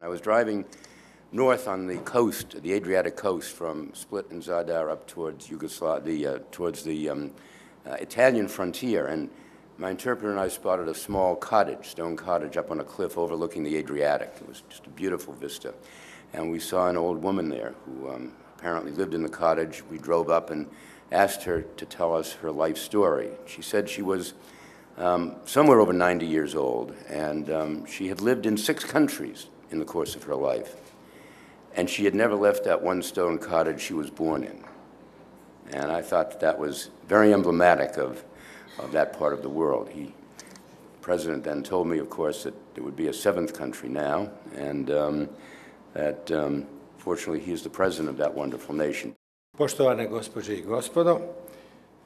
I was driving north on the coast, the Adriatic coast, from Split and Zadar up towards Yugoslavia, towards the Italian frontier, and my interpreter and I spotted a small cottage, stone cottage, up on a cliff overlooking the Adriatic. It was just a beautiful vista. And we saw an old woman there who apparently lived in the cottage. We drove up and asked her to tell us her life story. She said she was somewhere over 90 years old, and she had lived in 6 countries in the course of her life. And she had never left that one stone cottage she was born in. And I thought that was very emblematic of that part of the world. The president then told me, of course, that there would be a 7th country now, and that fortunately he is the president of that wonderful nation. Poštovane gospođe i gospodo,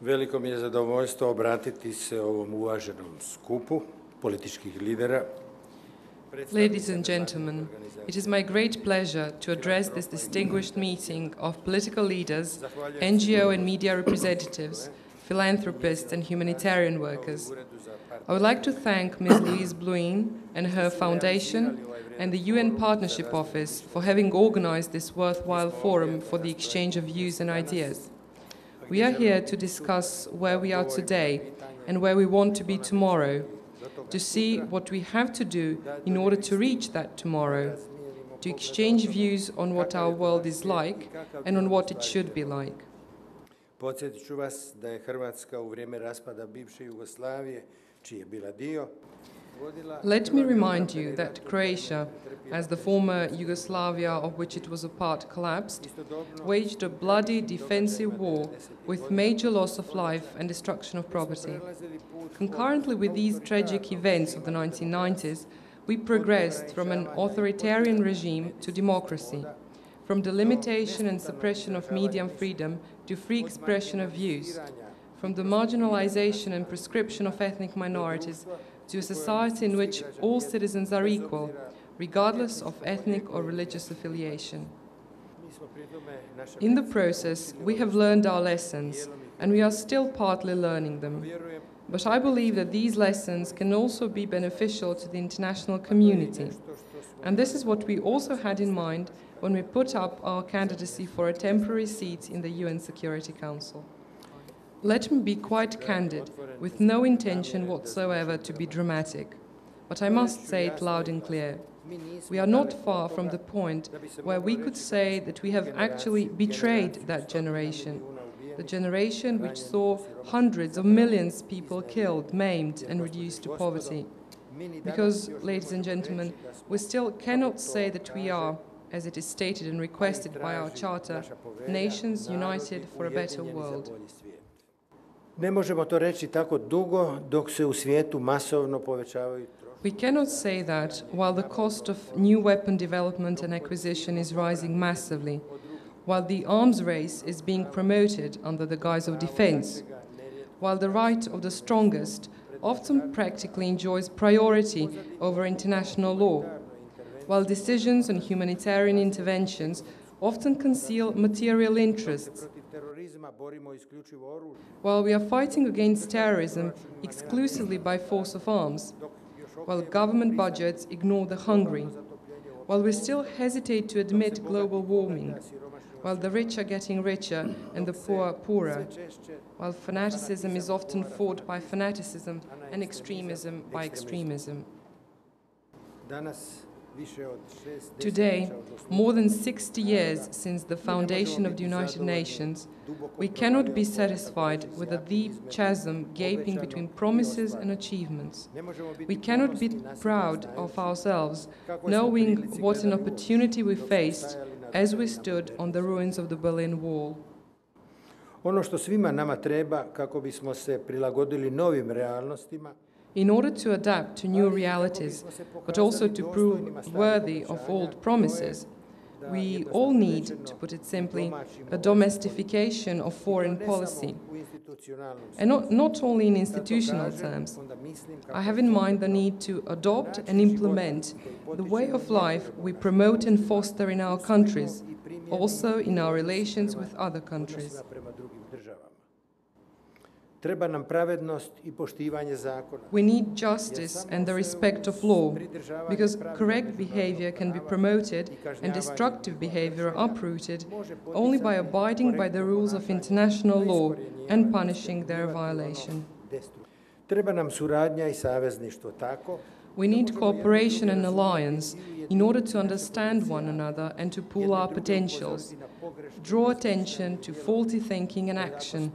veliko mi je zadovoljstvo obratiti se ovom uvaženom skupu političkih lidera. Ladies and gentlemen, it is my great pleasure to address this distinguished meeting of political leaders, NGO and media representatives, philanthropists and humanitarian workers. I would like to thank Ms. Louise Blouin and her foundation and the UN Partnership Office for having organized this worthwhile forum for the exchange of views and ideas. We are here to discuss where we are today and where we want to be tomorrow, to see what we have to do in order to reach that tomorrow, to exchange views on what our world is like and on what it should be like. Podsjetit ću vas da je Hrvatska u vrijeme raspada bivše Jugoslavije, čiji je bila dio, Let me remind you that Croatia, as the former Yugoslavia of which it was a part collapsed, waged a bloody defensive war with major loss of life and destruction of property. Concurrently with these tragic events of the 1990s, we progressed from an authoritarian regime to democracy, from the limitation and suppression of media freedom to free expression of views, from the marginalization and proscription of ethnic minorities to a society in which all citizens are equal, regardless of ethnic or religious affiliation. In the process, we have learned our lessons, and we are still partly learning them. But I believe that these lessons can also be beneficial to the international community. And this is what we also had in mind when we put up our candidacy for a temporary seat in the UN Security Council. Let me be quite candid, with no intention whatsoever to be dramatic. But I must say it loud and clear. We are not far from the point where we could say that we have actually betrayed that generation, the generation which saw hundreds of millions of people killed, maimed, and reduced to poverty. Because, ladies and gentlemen, we still cannot say that we are, as it is stated and requested by our Charter, nations united for a better world. Ne možemo to reći tako dugo dok se u svijetu masovno povećavaju troškovi. We cannot say that while the cost of new weapon development and acquisition is rising massively, while the arms race is being promoted under the guise of defense, while the right of the strongest often practically enjoys priority over international law, while decisions on humanitarian interventions often conceal material interests, while we are fighting against terrorism exclusively by force of arms, while government budgets ignore the hungry, while we still hesitate to admit global warming, while the rich are getting richer and the poor poorer, while fanaticism is often fought by fanaticism and extremism by extremism. Today, more than 60 years since the foundation of the United Nations, we cannot be satisfied with a deep chasm gaping between promises and achievements. We cannot be proud of ourselves, knowing what an opportunity we faced as we stood on the ruins of the Berlin Wall. Ono što svima nama treba kako bismo se prilagodili novim realnostima, in order to adapt to new realities, but also to prove worthy of old promises, we all need, to put it simply, a domestication of foreign policy. And not only in institutional terms. I have in mind the need to adopt and implement the way of life we promote and foster in our countries, also in our relations with other countries. Treba nam pravednost I poštivanje zakona. We need justice and the respect of law, because correct behavior can be promoted and destructive behavior uprooted only by abiding by the rules of international law and punishing their violation. Treba nam suradnja I savezništvo tako. We need cooperation and alliance in order to understand one another and to pool our potentials, draw attention to faulty thinking and action,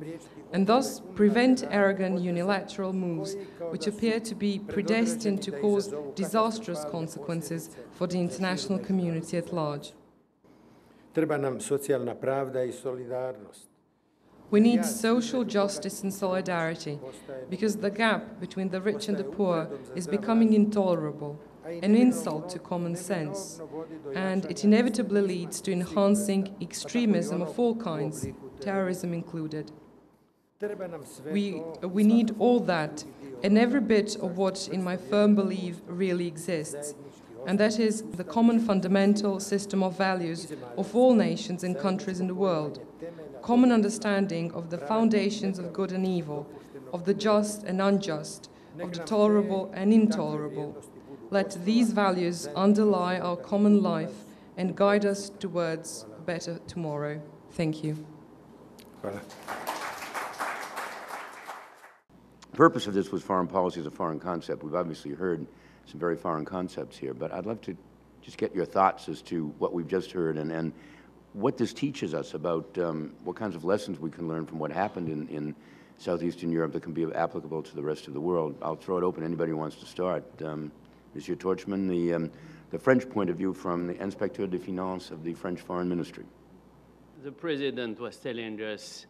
and thus prevent arrogant unilateral moves which appear to be predestined to cause disastrous consequences for the international community at large. Treba nam socijalna pravda I solidarnost. We need social justice and solidarity, because the gap between the rich and the poor is becoming intolerable, an insult to common sense, and it inevitably leads to enhancing extremism of all kinds, terrorism included. We need all that, and every bit of what, in my firm belief, really exists, and that is the common fundamental system of values of all nations and countries in the world, common understanding of the foundations of good and evil, of the just and unjust, of the tolerable and intolerable. Let these values underlie our common life and guide us towards a better tomorrow. Thank you. Hvala. The purpose of this was foreign policy as a foreign concept. We've obviously heard some very foreign concepts here, but I'd love to just get your thoughts as to what we've just heard and what this teaches us about what kinds of lessons we can learn from what happened in Southeastern Europe that can be applicable to the rest of the world. I'll throw it open. Anybody who wants to start. Monsieur Torchman, the French point of view from the Inspecteur des Finances of the French Foreign Ministry. The President was telling us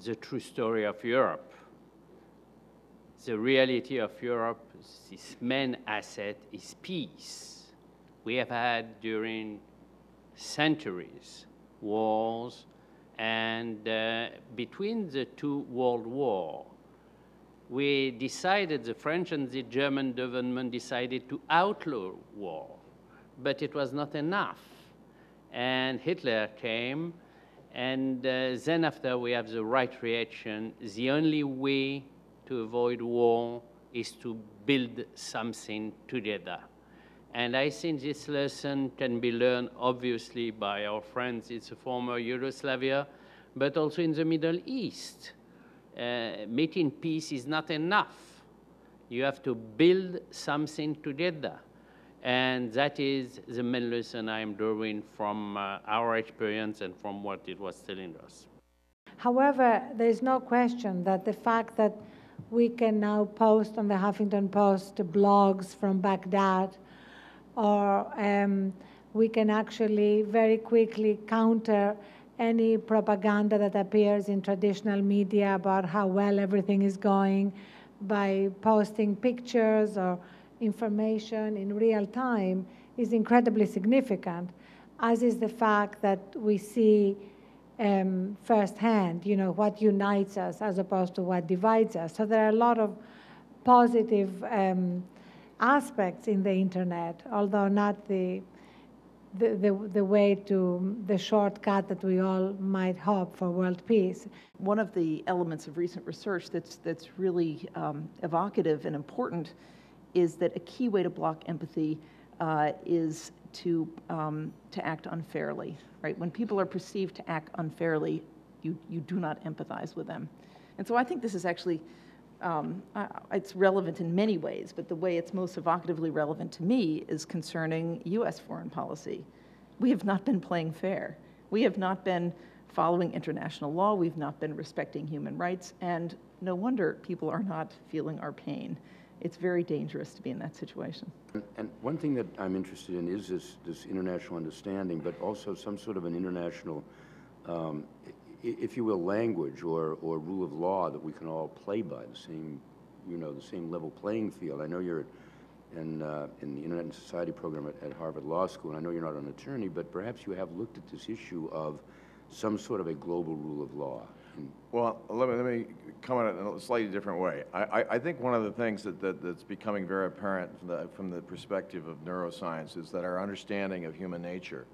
the true story of Europe. The reality of Europe, its main asset is peace. We have had during centuries wars, and between the two world wars, we decided, the French and the German government decided to outlaw war, but it was not enough. And Hitler came, and then after we have the right reaction. The only way to avoid war is to build something together. And I think this lesson can be learned obviously by our friends in the former Yugoslavia, but also in the Middle East. Making peace is not enough. You have to build something together. And that is the main lesson I'm drawing from our experience and from what it was telling us. However, there is no question that the fact that we can now post on the Huffington Post blogs from Baghdad, or we can actually very quickly counter any propaganda that appears in traditional media about how well everything is going by posting pictures or information in real time is incredibly significant, as is the fact that we see firsthand, what unites us as opposed to what divides us. So there are a lot of positive aspects in the internet, although not the way to the shortcut that we all might hope for world peace. One of the elements of recent research that's really evocative and important is that a key way to block empathy is to act unfairly, right? When people are perceived to act unfairly, you do not empathize with them. And so I think this is actually, it's relevant in many ways, but the way it's most evocatively relevant to me is concerning U.S. foreign policy. We have not been playing fair. We have not been following international law. We've not been respecting human rights, and no wonder people are not feeling our pain. It's very dangerous to be in that situation. And one thing that I'm interested in is this international understanding, but also some sort of an international, if you will, language or rule of law that we can all play by, the same level playing field. I know you're in the Internet and Society program at Harvard Law School, and I know you're not an attorney, but perhaps you have looked at this issue of some sort of a global rule of law. Well, let me come at it in a slightly different way. I think one of the things that's becoming very apparent from the perspective of neuroscience is that our understanding of human nature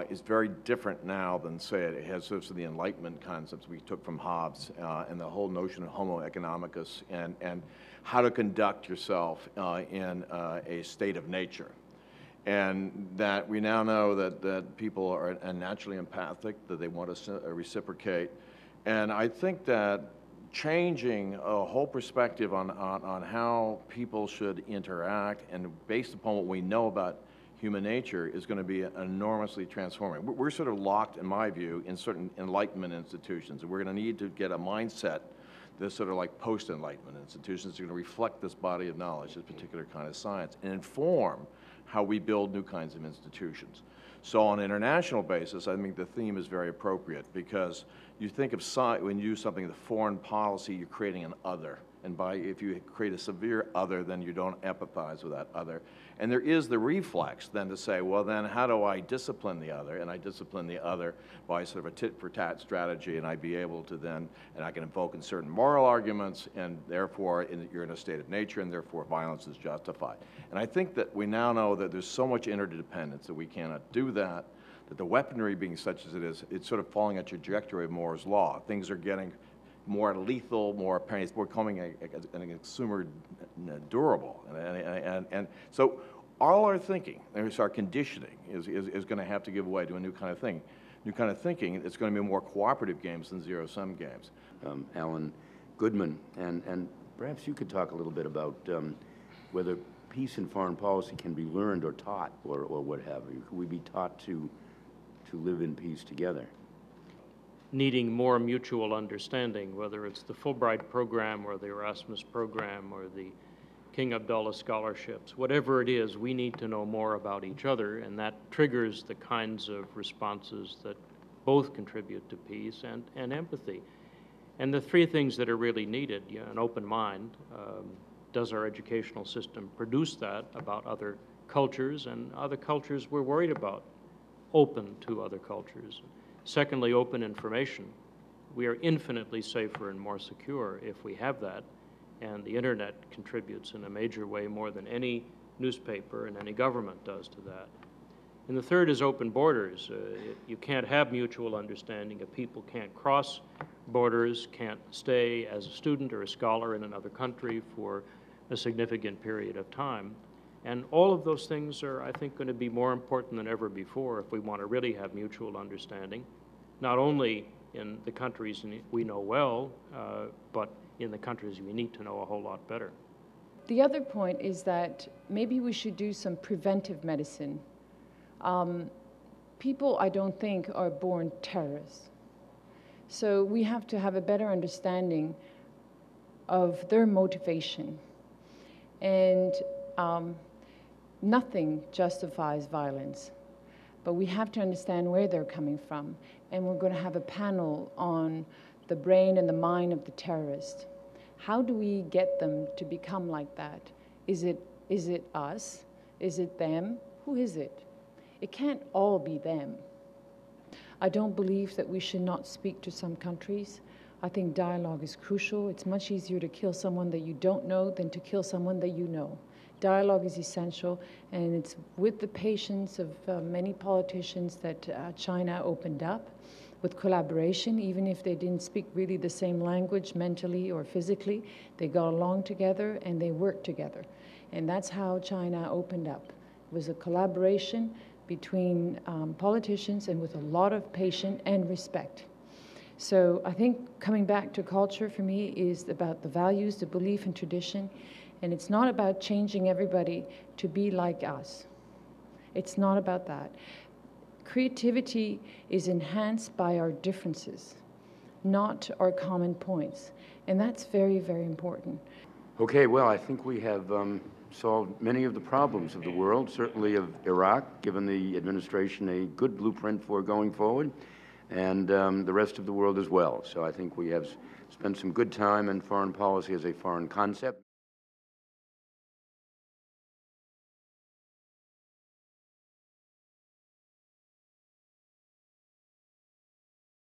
is very different now than, say, it has sort of the Enlightenment concepts we took from Hobbes and the whole notion of homo economicus and how to conduct yourself in a state of nature. And that we now know that people are naturally empathic, that they want to reciprocate. And I think that changing a whole perspective on how people should interact and based upon what we know about human nature is going to be enormously transforming. We're sort of locked, in my view, in certain Enlightenment institutions. And we're going to need to get a mindset that's sort of like post-Enlightenment institutions that are going to reflect this body of knowledge, this particular kind of science, and inform how we build new kinds of institutions. So on an international basis, I think the theme is very appropriate because you think of when you do something, the foreign policy, you're creating an other. And if you create a severe other, then you don't empathize with that other. And there is the reflex then to say, well, then how do I discipline the other? And I discipline the other by sort of a tit-for-tat strategy, and I'd be able to then, and I can invoke in certain moral arguments, and therefore you're in a state of nature, and therefore violence is justified. And I think that we now know that there's so much interdependence that we cannot do that the weaponry being such as it is, it's sort of following a trajectory of Moore's law. Things are getting more lethal, more apparent. It's becoming a consumer durable. And so all our thinking, our conditioning, is going to have to give way to a new kind of thing. New kind of thinking, it's going to be more cooperative games than zero-sum games. Alan Goodman, and perhaps you could talk a little bit about whether peace and foreign policy can be learned or taught or what have you. Could we be taught to live in peace together? Needing more mutual understanding, whether it's the Fulbright program or the Erasmus program or the King Abdullah scholarships, whatever it is, we need to know more about each other, and that triggers the kinds of responses that both contribute to peace and empathy. And the three things that are really needed, an open mind. Does our educational system produce that about other cultures and other cultures we're worried about? Open to other cultures. Secondly, open information. We are infinitely safer and more secure if we have that, and the internet contributes in a major way more than any newspaper and any government does to that. And the third is open borders. You can't have mutual understanding if people can't cross borders, can't stay as a student or a scholar in another country for a significant period of time. And all of those things are, I think, going to be more important than ever before if we want to really have mutual understanding, not only in the countries we know well, but in the countries we need to know a whole lot better. The other point is that maybe we should do some preventive medicine. People, I don't think, are born terrorists. So we have to have a better understanding of their motivation. And nothing justifies violence, but we have to understand where they're coming from. And we're going to have a panel on the brain and the mind of the terrorist. How do we get them to become like that? Is it us? Is it them? Who is it? It can't all be them. I don't believe that we should not speak to some countries. I think dialogue is crucial. It's much easier to kill someone that you don't know than to kill someone that you know. Dialogue is essential, and it's with the patience of many politicians that China opened up with collaboration. Even if they didn't speak really the same language mentally or physically, they got along together and they worked together. And that's how China opened up. It was a collaboration between politicians and with a lot of patience and respect. So I think coming back to culture for me is about the values, the belief and tradition. And it's not about changing everybody to be like us. It's not about that. Creativity is enhanced by our differences, not our common points. And that's very, very important. Okay, well, I think we have solved many of the problems of the world, certainly of Iraq, given the administration a good blueprint for going forward, and the rest of the world as well. So I think we have spent some good time in foreign policy as a foreign concept.